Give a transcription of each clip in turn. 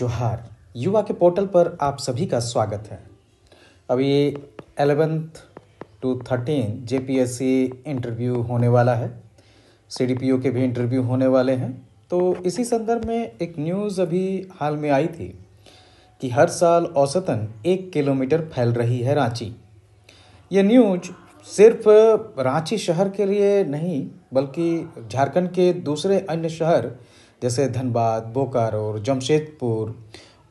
जोहार। युवा के पोर्टल पर आप सभी का स्वागत है। अभी 11th to 13 जेपीएससी इंटरव्यू होने वाला है, सीडीपीओ के भी इंटरव्यू होने वाले हैं। तो इसी संदर्भ में एक न्यूज़ अभी हाल में आई थी कि हर साल औसतन 1 किलोमीटर फैल रही है रांची। ये न्यूज सिर्फ रांची शहर के लिए नहीं बल्कि झारखंड के दूसरे अन्य शहर जैसे धनबाद, बोकारो और जमशेदपुर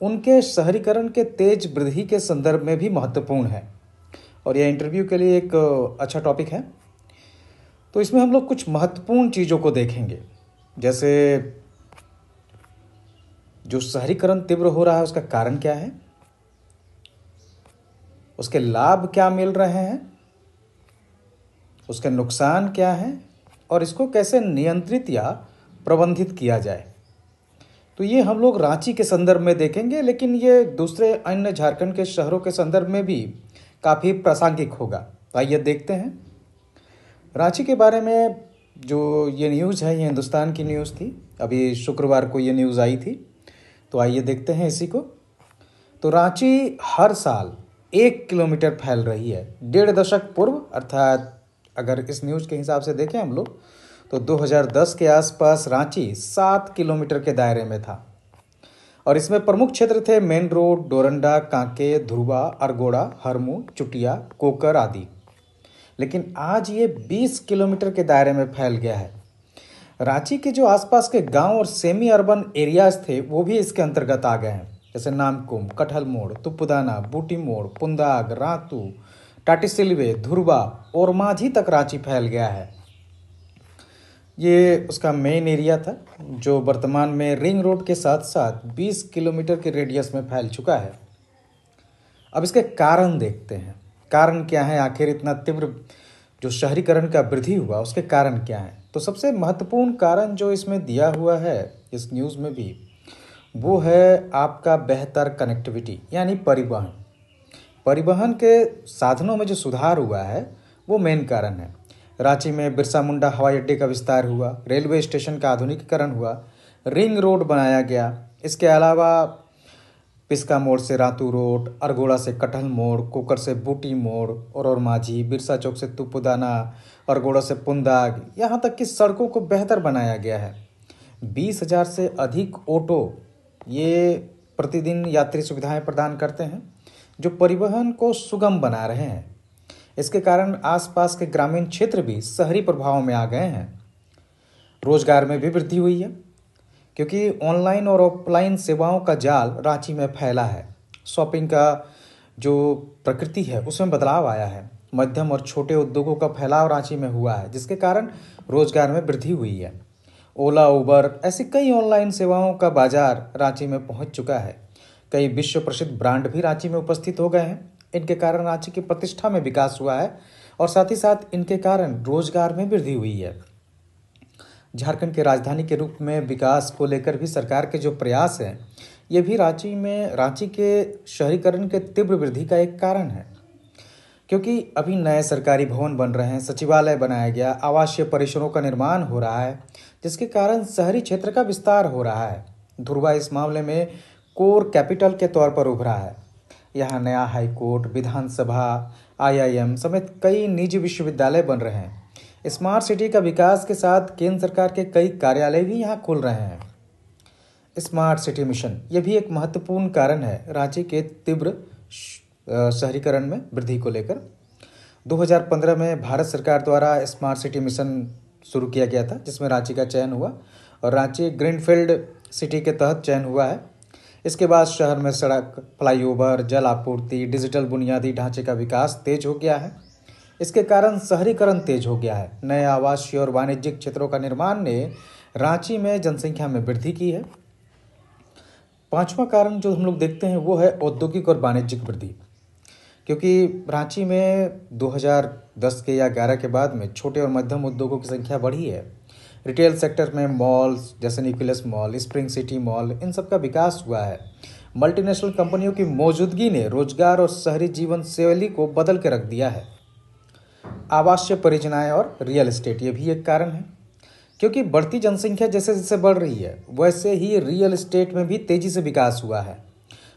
उनके शहरीकरण के तेज वृद्धि के संदर्भ में भी महत्वपूर्ण है। और यह इंटरव्यू के लिए एक अच्छा टॉपिक है। तो इसमें हम लोग कुछ महत्वपूर्ण चीज़ों को देखेंगे, जैसे जो शहरीकरण तीव्र हो रहा है उसका कारण क्या है, उसके लाभ क्या मिल रहे हैं, उसके नुकसान क्या है और इसको कैसे नियंत्रित या प्रबंधित किया जाए। तो ये हम लोग रांची के संदर्भ में देखेंगे, लेकिन ये दूसरे अन्य झारखंड के शहरों के संदर्भ में भी काफ़ी प्रासंगिक होगा। आइए देखते हैं रांची के बारे में। जो ये न्यूज़ है ये हिंदुस्तान की न्यूज़ थी, अभी शुक्रवार को ये न्यूज़ आई थी। तो आइए देखते हैं इसी को। तो रांची हर साल 1 किलोमीटर फैल रही है। 1.5 दशक पूर्व, अर्थात अगर इस न्यूज़ के हिसाब से देखें हम लोग, तो 2010 के आसपास रांची 7 किलोमीटर के दायरे में था और इसमें प्रमुख क्षेत्र थे मेन रोड, डोरंडा, कांके, धुरवा, अरगोड़ा, हरमू, चुटिया, कोकर आदि। लेकिन आज ये 20 किलोमीटर के दायरे में फैल गया है। रांची के जो आसपास के गांव और सेमी अर्बन एरियाज थे वो भी इसके अंतर्गत आ गए हैं, जैसे नामकुम, कटहल मोड़, तुपुदाना, बूटी मोड़, पुंदाग, रातू, टाटीसिलवे, धुरवा और माझी तक रांची फैल गया है। ये उसका मेन एरिया था जो वर्तमान में रिंग रोड के साथ साथ 20 किलोमीटर के रेडियस में फैल चुका है। अब इसके कारण देखते हैं, कारण क्या है, आखिर इतना तीव्र जो शहरीकरण का वृद्धि हुआ उसके कारण क्या है। तो सबसे महत्वपूर्ण कारण जो इसमें दिया हुआ है इस न्यूज़ में भी, वो है आपका बेहतर कनेक्टिविटी यानी परिवहन। परिवहन के साधनों में जो सुधार हुआ है वो मेन कारण है। रांची में बिरसा मुंडा हवाई अड्डे का विस्तार हुआ, रेलवे स्टेशन का आधुनिकीकरण हुआ, रिंग रोड बनाया गया। इसके अलावा पिस्का मोड़ से रातू रोड, अरगोड़ा से कटहल मोड़, कोकर से बूटी मोड़ और माझी, बिरसा चौक से तुपुदाना, अरगोड़ा से पुंदाग, यहाँ तक कि सड़कों को बेहतर बनाया गया है। 20,000 से अधिक ऑटो ये प्रतिदिन यात्री सुविधाएं प्रदान करते हैं जो परिवहन को सुगम बना रहे हैं। इसके कारण आसपास के ग्रामीण क्षेत्र भी शहरी प्रभाव में आ गए हैं। रोजगार में भी वृद्धि हुई है क्योंकि ऑनलाइन और ऑफलाइन सेवाओं का जाल रांची में फैला है। शॉपिंग का जो प्रकृति है उसमें बदलाव आया है। मध्यम और छोटे उद्योगों का फैलाव रांची में हुआ है, जिसके कारण रोजगार में वृद्धि हुई है। ओला, उबर ऐसी कई ऑनलाइन सेवाओं का बाजार रांची में पहुंच चुका है। कई विश्व प्रसिद्ध ब्रांड भी रांची में उपस्थित हो गए हैं। इनके कारण रांची की प्रतिष्ठा में विकास हुआ है और साथ ही साथ इनके कारण रोजगार में वृद्धि हुई है। झारखंड के राजधानी के रूप में विकास को लेकर भी सरकार के जो प्रयास हैं ये भी रांची के शहरीकरण के तीव्र वृद्धि का एक कारण है, क्योंकि अभी नए सरकारी भवन बन रहे हैं, सचिवालय बनाया गया, आवासीय परिसरों का निर्माण हो रहा है, जिसके कारण शहरी क्षेत्र का विस्तार हो रहा है। धुरवा इस मामले में कोर कैपिटल के तौर पर उभरा है। यहाँ नया हाई कोर्ट, विधानसभा, आईआईएम समेत कई निजी विश्वविद्यालय बन रहे हैं। स्मार्ट सिटी का विकास के साथ केंद्र सरकार के कई कार्यालय भी यहाँ खुल रहे हैं। स्मार्ट सिटी मिशन ये भी एक महत्वपूर्ण कारण है रांची के तीव्र शहरीकरण में वृद्धि को लेकर। 2015 में भारत सरकार द्वारा स्मार्ट सिटी मिशन शुरू किया गया था, जिसमें रांची का चयन हुआ और रांची ग्रीनफील्ड सिटी के तहत चयन हुआ है। इसके बाद शहर में सड़क, फ्लाईओवर, जल आपूर्ति, डिजिटल बुनियादी ढांचे का विकास तेज हो गया है। इसके कारण शहरीकरण तेज हो गया है। नए आवासीय और वाणिज्यिक क्षेत्रों का निर्माण ने रांची में जनसंख्या में वृद्धि की है। पांचवा कारण जो हम लोग देखते हैं वो है औद्योगिक और वाणिज्यिक वृद्धि, क्योंकि रांची में 2010 के या 11 के बाद में छोटे और मध्यम उद्योगों की संख्या बढ़ी है। रिटेल सेक्टर में मॉल्स जैसे Nucleus mall, Spring City mall, इन सब का विकास हुआ है। मल्टीनेशनल कंपनियों की मौजूदगी ने रोजगार और शहरी जीवन शैली को बदल के रख दिया है। आवासीय परियोजनाएं और रियल एस्टेट ये भी एक कारण है, क्योंकि बढ़ती जनसंख्या जैसे जैसे बढ़ रही है वैसे ही रियल एस्टेट में भी तेजी से विकास हुआ है।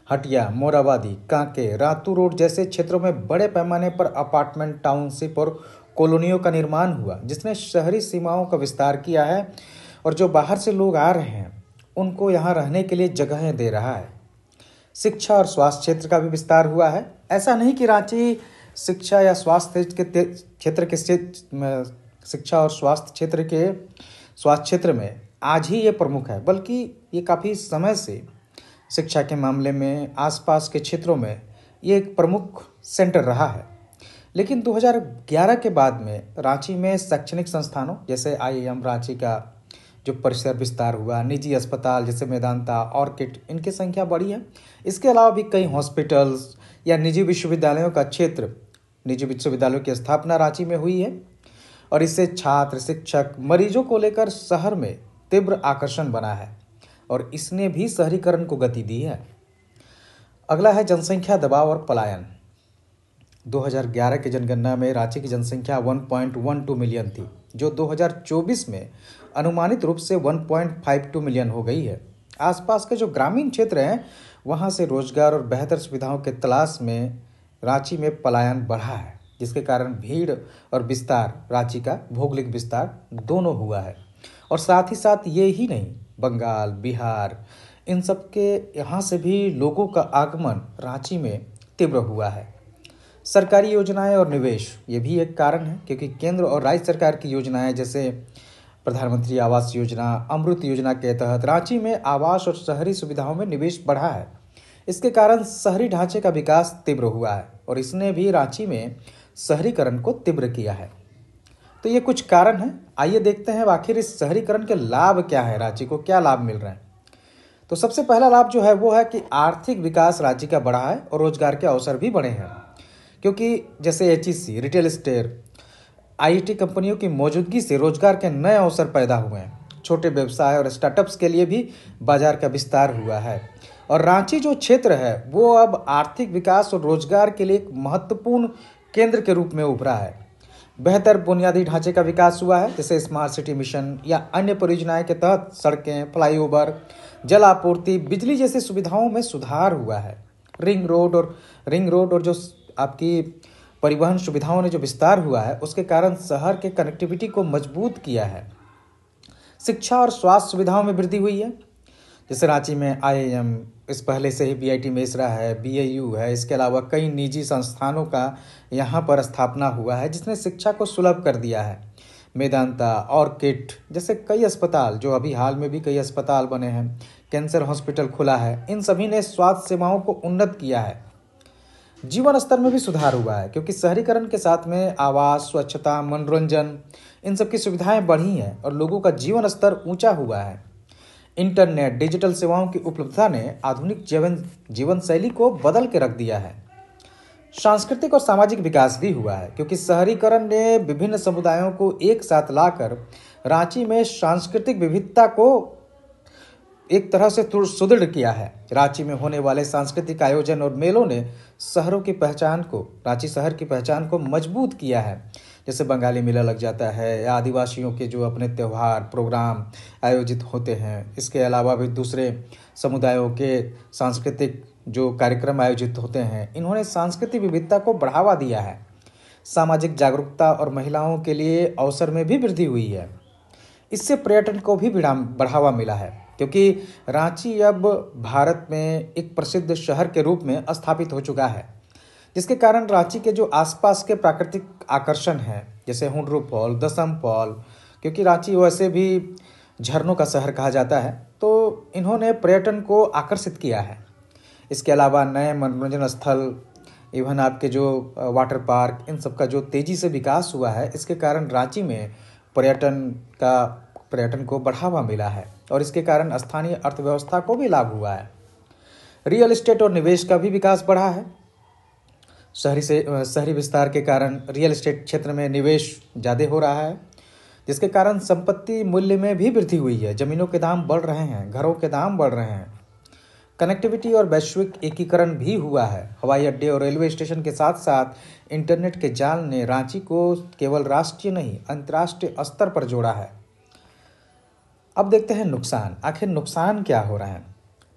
हटिया, मोराबादी, कांके, रातू रोड जैसे क्षेत्रों में बड़े पैमाने पर अपार्टमेंट, टाउनशिप और कॉलोनियों का निर्माण हुआ, जिसने शहरी सीमाओं का विस्तार किया है और जो बाहर से लोग आ रहे हैं उनको यहाँ रहने के लिए जगहें दे रहा है। शिक्षा और स्वास्थ्य क्षेत्र का भी विस्तार हुआ है। ऐसा नहीं कि रांची शिक्षा या स्वास्थ्य क्षेत्र के शिक्षा और स्वास्थ्य क्षेत्र में आज ही ये प्रमुख है, बल्कि ये काफ़ी समय से शिक्षा के मामले में आसपास के क्षेत्रों में ये एक प्रमुख सेंटर रहा है। लेकिन 2011 के बाद में रांची में शैक्षणिक संस्थानों जैसे आईआईएम रांची का जो परिसर विस्तार हुआ, निजी अस्पताल जैसे मेदांता, ऑर्किड, इनकी संख्या बढ़ी है। इसके अलावा भी कई हॉस्पिटल्स या निजी विश्वविद्यालयों का क्षेत्र, निजी विश्वविद्यालयों की स्थापना रांची में हुई है और इससे छात्र, शिक्षक, मरीजों को लेकर शहर में तीव्र आकर्षण बना है और इसने भी शहरीकरण को गति दी है। अगला है जनसंख्या दबाव और पलायन। 2011 की जनगणना में रांची की जनसंख्या 1.12 मिलियन थी, जो 2024 में अनुमानित रूप से 1.52 मिलियन हो गई है। आसपास के जो ग्रामीण क्षेत्र हैं वहां से रोजगार और बेहतर सुविधाओं के तलाश में रांची में पलायन बढ़ा है, जिसके कारण भीड़ और विस्तार, रांची का भौगोलिक विस्तार दोनों हुआ है। और साथ ही साथ ये ही नहीं, बंगाल, बिहार, इन सब के यहाँ से भी लोगों का आगमन रांची में तीव्र हुआ है। सरकारी योजनाएं और निवेश ये भी एक कारण है, क्योंकि केंद्र और राज्य सरकार की योजनाएं जैसे प्रधानमंत्री आवास योजना, अमृत योजना के तहत रांची में आवास और शहरी सुविधाओं में निवेश बढ़ा है। इसके कारण शहरी ढांचे का विकास तीव्र हुआ है और इसने भी रांची में शहरीकरण को तीव्र किया है। तो ये कुछ कारण हैं। आइए देखते हैं आखिर इस शहरीकरण के लाभ क्या है, रांची को क्या लाभ मिल रहे हैं। तो सबसे पहला लाभ जो है वो है कि आर्थिक विकास रांची का बढ़ा है और रोजगार के अवसर भी बढ़े हैं, क्योंकि जैसे एचईसी, रिटेल एस्टेट, आईटी कंपनियों की मौजूदगी से रोजगार के नए अवसर पैदा हुए हैं। छोटे व्यवसाय और स्टार्टअप्स के लिए भी बाजार का विस्तार हुआ है और रांची जो क्षेत्र है वो अब आर्थिक विकास और रोजगार के लिए एक महत्वपूर्ण केंद्र के रूप में उभरा है। बेहतर बुनियादी ढांचे का विकास हुआ है, जैसे स्मार्ट सिटी मिशन या अन्य परियोजनाएं के तहत सड़कें, फ्लाईओवर, जल आपूर्ति, बिजली जैसी सुविधाओं में सुधार हुआ है। रिंग रोड और जो आपकी परिवहन सुविधाओं ने जो विस्तार हुआ है उसके कारण शहर के कनेक्टिविटी को मजबूत किया है। शिक्षा और स्वास्थ्य सुविधाओं में वृद्धि हुई है, जैसे रांची में आईआईएम, इस पहले से ही बीआईटी मेसरा है, बीएयू है, इसके अलावा कई निजी संस्थानों का यहाँ पर स्थापना हुआ है जिसने शिक्षा को सुलभ कर दिया है। मेदांता, ऑर्किड जैसे कई अस्पताल, जो अभी हाल में भी कई अस्पताल बने हैं, कैंसर हॉस्पिटल खुला है, इन सभी ने स्वास्थ्य सेवाओं को उन्नत किया है। जीवन स्तर में भी सुधार हुआ है, क्योंकि शहरीकरण के साथ में आवास, स्वच्छता, मनोरंजन, इन सब की सुविधाएं बढ़ी हैं और लोगों का जीवन स्तर ऊंचा हुआ है। इंटरनेट, डिजिटल सेवाओं की उपलब्धता ने आधुनिक जीवन शैली को बदल के रख दिया है। सांस्कृतिक और सामाजिक विकास भी हुआ है, क्योंकि शहरीकरण ने विभिन्न समुदायों को एक साथ लाकर रांची में सांस्कृतिक विविधता को एक तरह से सुदृढ़ किया है। रांची में होने वाले सांस्कृतिक आयोजन और मेलों ने रांची शहर की पहचान को मजबूत किया है। जैसे बंगाली मेला लग जाता है या आदिवासियों के जो अपने त्यौहार, प्रोग्राम आयोजित होते हैं। इसके अलावा भी दूसरे समुदायों के सांस्कृतिक जो कार्यक्रम आयोजित होते हैं, इन्होंने सांस्कृतिक विविधता को बढ़ावा दिया है। सामाजिक जागरूकता और महिलाओं के लिए अवसर में भी वृद्धि हुई है। इससे पर्यटन को भी बढ़ावा मिला है, क्योंकि रांची अब भारत में एक प्रसिद्ध शहर के रूप में स्थापित हो चुका है, जिसके कारण रांची के जो आसपास के प्राकृतिक आकर्षण हैं, जैसे हुंडरू फॉल, दसम फॉल, क्योंकि रांची वैसे भी झरनों का शहर कहा जाता है, तो इन्होंने पर्यटन को आकर्षित किया है। इसके अलावा नए मनोरंजन स्थल, इवन आपके जो वाटर पार्क, इन सब का जो तेजी से विकास हुआ है, इसके कारण रांची में पर्यटन को बढ़ावा मिला है और इसके कारण स्थानीय अर्थव्यवस्था को भी लाभ हुआ है। रियल एस्टेट और निवेश का भी विकास बढ़ा है। शहरी विस्तार के कारण रियल एस्टेट क्षेत्र में निवेश ज़्यादा हो रहा है, जिसके कारण संपत्ति मूल्य में भी वृद्धि हुई है। ज़मीनों के दाम बढ़ रहे हैं, घरों के दाम बढ़ रहे हैं। कनेक्टिविटी और वैश्विक एकीकरण भी हुआ है। हवाई अड्डे और रेलवे स्टेशन के साथ साथ इंटरनेट के जाल ने रांची को केवल राष्ट्रीय नहीं, अंतर्राष्ट्रीय स्तर पर जोड़ा है। अब देखते हैं नुकसान। आखिर नुकसान क्या हो रहा है?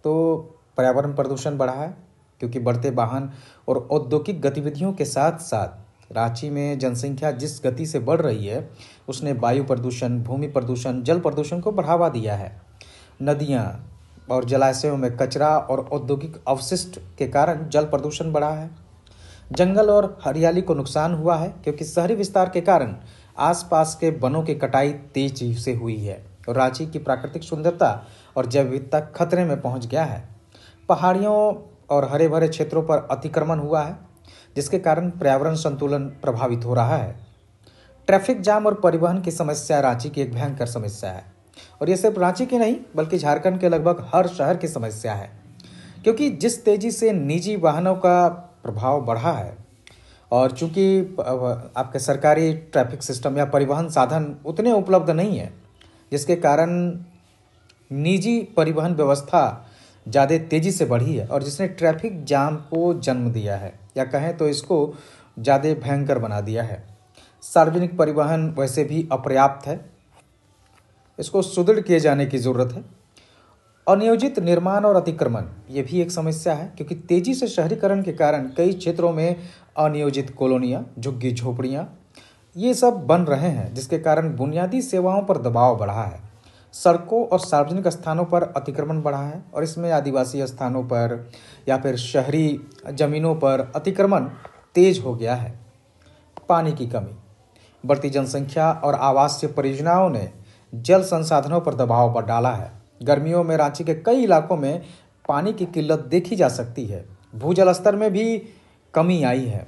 तो पर्यावरण प्रदूषण बढ़ा है, क्योंकि बढ़ते वाहन और औद्योगिक गतिविधियों के साथ साथ रांची में जनसंख्या जिस गति से बढ़ रही है उसने वायु प्रदूषण, भूमि प्रदूषण, जल प्रदूषण को बढ़ावा दिया है। नदियाँ और जलाशयों में कचरा और औद्योगिक अवशिष्ट के कारण जल प्रदूषण बढ़ा है। जंगल और हरियाली को नुकसान हुआ है, क्योंकि शहरी विस्तार के कारण आसपास के वनों की कटाई तेजी से हुई है और रांची की प्राकृतिक सुंदरता और जैव विविधता खतरे में पहुंच गया है। पहाड़ियों और हरे भरे क्षेत्रों पर अतिक्रमण हुआ है, जिसके कारण पर्यावरण संतुलन प्रभावित हो रहा है। ट्रैफिक जाम और परिवहन की समस्या रांची की एक भयंकर समस्या है, और ये सिर्फ रांची की नहीं बल्कि झारखंड के लगभग हर शहर की समस्या है, क्योंकि जिस तेजी से निजी वाहनों का प्रभाव बढ़ा है और चूंकि आपके सरकारी ट्रैफिक सिस्टम या परिवहन साधन उतने उपलब्ध नहीं है, जिसके कारण निजी परिवहन व्यवस्था ज़्यादा तेज़ी से बढ़ी है और जिसने ट्रैफिक जाम को जन्म दिया है, या कहें तो इसको ज़्यादा भयंकर बना दिया है। सार्वजनिक परिवहन वैसे भी अपर्याप्त है, इसको सुदृढ़ किए जाने की ज़रूरत है। अनियोजित निर्माण और अतिक्रमण ये भी एक समस्या है, क्योंकि तेजी से शहरीकरण के कारण कई क्षेत्रों में अनियोजित कॉलोनियाँ, झुग्गी झोपड़ियाँ ये सब बन रहे हैं, जिसके कारण बुनियादी सेवाओं पर दबाव बढ़ा है। सड़कों और सार्वजनिक स्थानों पर अतिक्रमण बढ़ा है, और इसमें आदिवासी स्थानों पर या फिर शहरी जमीनों पर अतिक्रमण तेज हो गया है। पानी की कमी, बढ़ती जनसंख्या और आवासीय परियोजनाओं ने जल संसाधनों पर दबाव बढ़ डाला है। गर्मियों में रांची के कई इलाकों में पानी की किल्लत देखी जा सकती है। भूजल स्तर में भी कमी आई है।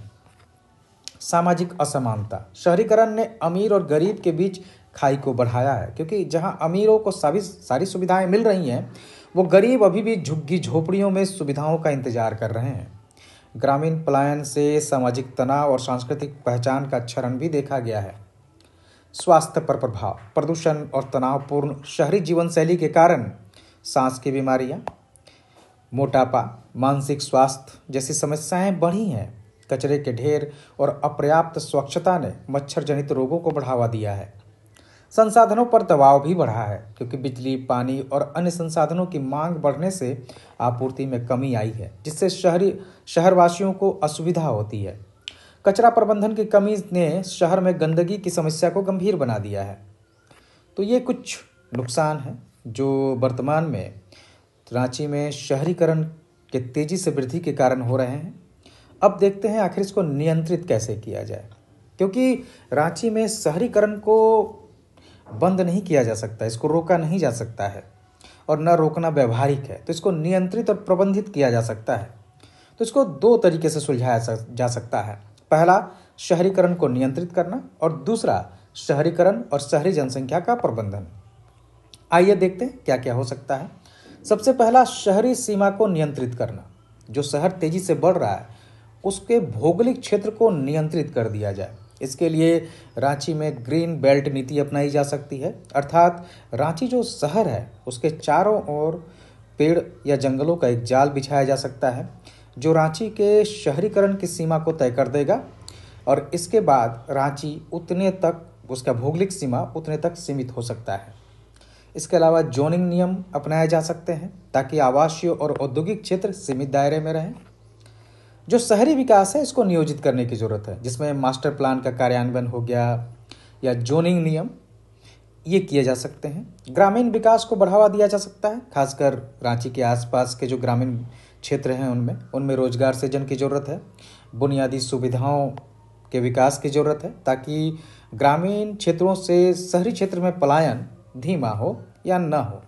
सामाजिक असमानता, शहरीकरण ने अमीर और गरीब के बीच खाई को बढ़ाया है, क्योंकि जहां अमीरों को सारी सुविधाएं मिल रही हैं, वो गरीब अभी भी झुग्गी झोपड़ियों में सुविधाओं का इंतजार कर रहे हैं। ग्रामीण पलायन से सामाजिक तनाव और सांस्कृतिक पहचान का क्षरण भी देखा गया है। स्वास्थ्य पर प्रभाव, प्रदूषण और तनावपूर्ण शहरी जीवन शैली के कारण सांस की बीमारियां, मोटापा, मानसिक स्वास्थ्य जैसी समस्याएं बढ़ी हैं। कचरे के ढेर और अपर्याप्त स्वच्छता ने मच्छर जनित रोगों को बढ़ावा दिया है। संसाधनों पर दबाव भी बढ़ा है, क्योंकि बिजली, पानी और अन्य संसाधनों की मांग बढ़ने से आपूर्ति में कमी आई है, जिससे शहरवासियों को असुविधा होती है। कचरा प्रबंधन की कमी ने शहर में गंदगी की समस्या को गंभीर बना दिया है। तो ये कुछ नुकसान हैं जो वर्तमान में रांची में शहरीकरण के तेजी से वृद्धि के कारण हो रहे हैं। अब देखते हैं आखिर इसको नियंत्रित कैसे किया जाए, क्योंकि रांची में शहरीकरण को बंद नहीं किया जा सकता, इसको रोका नहीं जा सकता है और न रोकना व्यवहारिक है। तो इसको नियंत्रित और प्रबंधित किया जा सकता है। तो इसको दो तरीके से सुलझाया जा सकता है। पहला, शहरीकरण को नियंत्रित करना, और दूसरा, शहरीकरण और शहरी जनसंख्या का प्रबंधन। आइए देखते हैं क्या क्या हो सकता है। सबसे पहला, शहरी सीमा को नियंत्रित करना। जो शहर तेजी से बढ़ रहा है उसके भौगोलिक क्षेत्र को नियंत्रित कर दिया जाए। इसके लिए रांची में ग्रीन बेल्ट नीति अपनाई जा सकती है, अर्थात रांची जो शहर है उसके चारों ओर पेड़ या जंगलों का एक जाल बिछाया जा सकता है, जो रांची के शहरीकरण की सीमा को तय कर देगा, और इसके बाद रांची उतने तक, उसका भौगोलिक सीमा उतने तक सीमित हो सकता है। इसके अलावा जोनिंग नियम अपनाए जा सकते हैं, ताकि आवासीय और औद्योगिक क्षेत्र सीमित दायरे में रहें। जो शहरी विकास है इसको नियोजित करने की ज़रूरत है, जिसमें मास्टर प्लान का कार्यान्वयन हो गया या जोनिंग नियम ये किए जा सकते हैं। ग्रामीण विकास को बढ़ावा दिया जा सकता है, खासकर रांची के आसपास के जो ग्रामीण क्षेत्र हैं उनमें रोजगार सृजन की ज़रूरत है। बुनियादी सुविधाओं के विकास की ज़रूरत है, ताकि ग्रामीण क्षेत्रों से शहरी क्षेत्र में पलायन धीमा हो या न हो।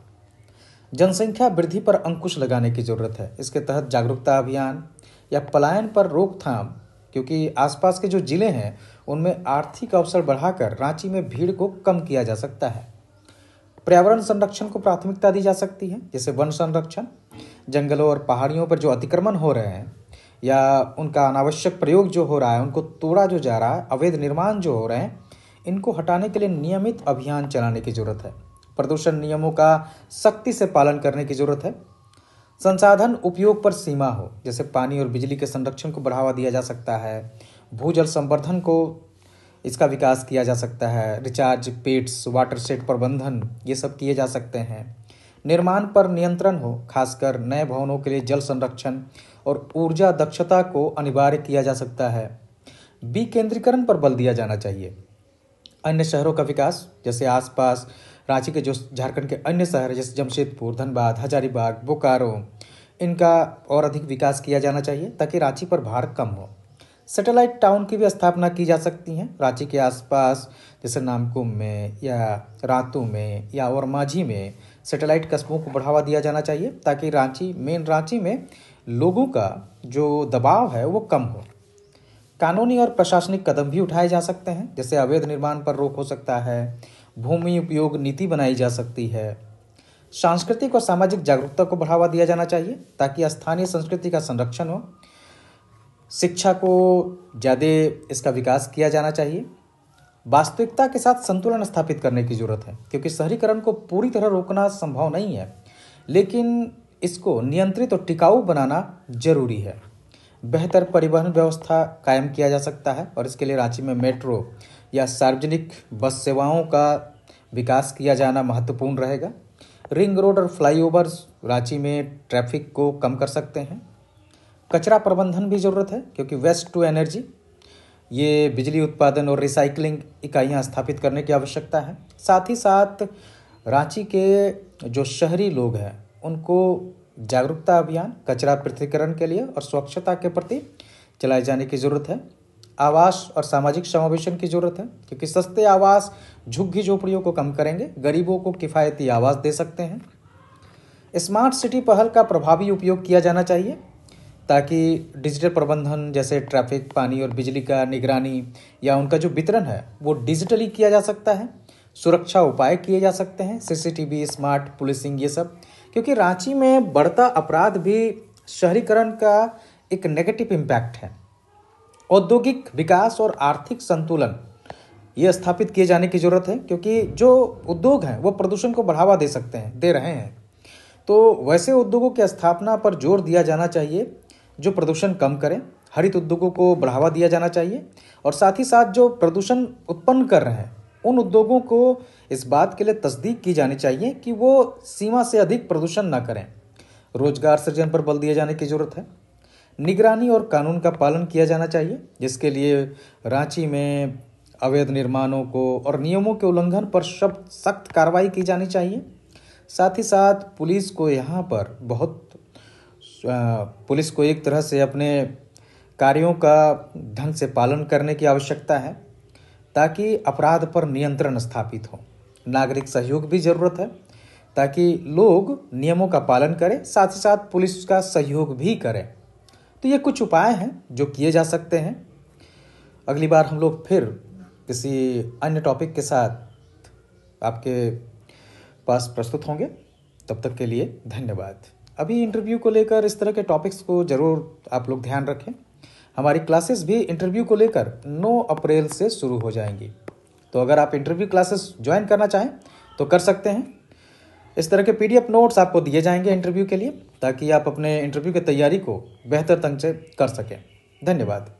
जनसंख्या वृद्धि पर अंकुश लगाने की ज़रूरत है। इसके तहत जागरूकता अभियान या पलायन पर रोकथाम, क्योंकि आसपास के जो जिले हैं उनमें आर्थिक अवसर बढ़ाकर रांची में भीड़ को कम किया जा सकता है। पर्यावरण संरक्षण को प्राथमिकता दी जा सकती है, जैसे वन संरक्षण, जंगलों और पहाड़ियों पर जो अतिक्रमण हो रहे हैं या उनका अनावश्यक प्रयोग जो हो रहा है, उनको तोड़ा जो जा रहा है, अवैध निर्माण जो हो रहे हैं, इनको हटाने के लिए नियमित अभियान चलाने की ज़रूरत है। प्रदूषण नियमों का सख्ती से पालन करने की ज़रूरत है। संसाधन उपयोग पर सीमा हो, जैसे पानी और बिजली के संरक्षण को बढ़ावा दिया जा सकता है। भूजल संवर्धन को इसका विकास किया जा सकता है। रिचार्ज पिट्स, वाटर शेड प्रबंधन, ये सब किए जा सकते हैं। निर्माण पर नियंत्रण हो, खासकर नए भवनों के लिए जल संरक्षण और ऊर्जा दक्षता को अनिवार्य किया जा सकता है। विकेंद्रीकरण पर बल दिया जाना चाहिए। अन्य शहरों का विकास, जैसे आसपास रांची के जो झारखंड के अन्य शहर हैं जैसे जमशेदपुर, धनबाद, हजारीबाग, बोकारो, इनका और अधिक विकास किया जाना चाहिए ताकि रांची पर भार कम हो। सैटेलाइट टाउन की भी स्थापना की जा सकती है रांची के आसपास, जैसे नामकुम में या रातू में या और माझी में सैटेलाइट कस्बों को बढ़ावा दिया जाना चाहिए ताकि रांची में लोगों का जो दबाव है वो कम हो। कानूनी और प्रशासनिक कदम भी उठाए जा सकते हैं, जैसे अवैध निर्माण पर रोक हो सकता है, भूमि उपयोग नीति बनाई जा सकती है। सांस्कृतिक और सामाजिक जागरूकता को बढ़ावा दिया जाना चाहिए ताकि स्थानीय संस्कृति का संरक्षण हो। शिक्षा को ज़्यादा इसका विकास किया जाना चाहिए। वास्तविकता के साथ संतुलन स्थापित करने की जरूरत है, क्योंकि शहरीकरण को पूरी तरह रोकना संभव नहीं है, लेकिन इसको नियंत्रित और टिकाऊ बनाना जरूरी है। बेहतर परिवहन व्यवस्था कायम किया जा सकता है और इसके लिए रांची में मेट्रो या सार्वजनिक बस सेवाओं का विकास किया जाना महत्वपूर्ण रहेगा। रिंग रोड और फ्लाईओवर्स रांची में ट्रैफिक को कम कर सकते हैं। कचरा प्रबंधन भी ज़रूरत है, क्योंकि वेस्ट टू एनर्जी, ये बिजली उत्पादन और रिसाइकलिंग इकाइयाँ स्थापित करने की आवश्यकता है। साथ ही साथ रांची के जो शहरी लोग हैं उनको जागरूकता अभियान कचरा पृथक्करण के लिए और स्वच्छता के प्रति चलाए जाने की ज़रूरत है। आवास और सामाजिक समावेशन की ज़रूरत है, क्योंकि सस्ते आवास झुग्गी झोपड़ियों को कम करेंगे, गरीबों को किफ़ायती आवास दे सकते हैं। स्मार्ट सिटी पहल का प्रभावी उपयोग किया जाना चाहिए ताकि डिजिटल प्रबंधन जैसे ट्रैफिक, पानी और बिजली का निगरानी या उनका जो वितरण है वो डिजिटली किया जा सकता है। सुरक्षा उपाय किए जा सकते हैं, सीसीटीवी, स्मार्ट पुलिसिंग, ये सब, क्योंकि रांची में बढ़ता अपराध भी शहरीकरण का एक नेगेटिव इम्पैक्ट है। औद्योगिक विकास और आर्थिक संतुलन ये स्थापित किए जाने की जरूरत है, क्योंकि जो उद्योग हैं वो प्रदूषण को बढ़ावा दे रहे हैं। तो वैसे उद्योगों की स्थापना पर जोर दिया जाना चाहिए जो प्रदूषण कम करें। हरित उद्योगों को बढ़ावा दिया जाना चाहिए और साथ ही साथ जो प्रदूषण उत्पन्न कर रहे हैं उन उद्योगों को इस बात के लिए तस्दीक की जानी चाहिए कि वो सीमा से अधिक प्रदूषण न करें। रोजगार सृजन पर बल दिए जाने की जरूरत है। निगरानी और कानून का पालन किया जाना चाहिए, जिसके लिए रांची में अवैध निर्माणों को और नियमों के उल्लंघन पर सख्त कार्रवाई की जानी चाहिए। साथ ही साथ पुलिस को एक तरह से अपने कार्यों का ढंग से पालन करने की आवश्यकता है ताकि अपराध पर नियंत्रण स्थापित हो। नागरिक सहयोग भी ज़रूरत है ताकि लोग नियमों का पालन करें, साथ ही साथ पुलिस का सहयोग भी करें। तो ये कुछ उपाय हैं जो किए जा सकते हैं। अगली बार हम लोग फिर किसी अन्य टॉपिक के साथ आपके पास प्रस्तुत होंगे। तब तक के लिए धन्यवाद। अभी इंटरव्यू को लेकर इस तरह के टॉपिक्स को ज़रूर आप लोग ध्यान रखें। हमारी क्लासेस भी इंटरव्यू को लेकर 9 अप्रैल से शुरू हो जाएंगी, तो अगर आप इंटरव्यू क्लासेस ज्वाइन करना चाहें तो कर सकते हैं। इस तरह के PDF नोट्स आपको दिए जाएंगे इंटरव्यू के लिए, ताकि आप अपने इंटरव्यू की तैयारी को बेहतर ढंग से कर सकें। धन्यवाद।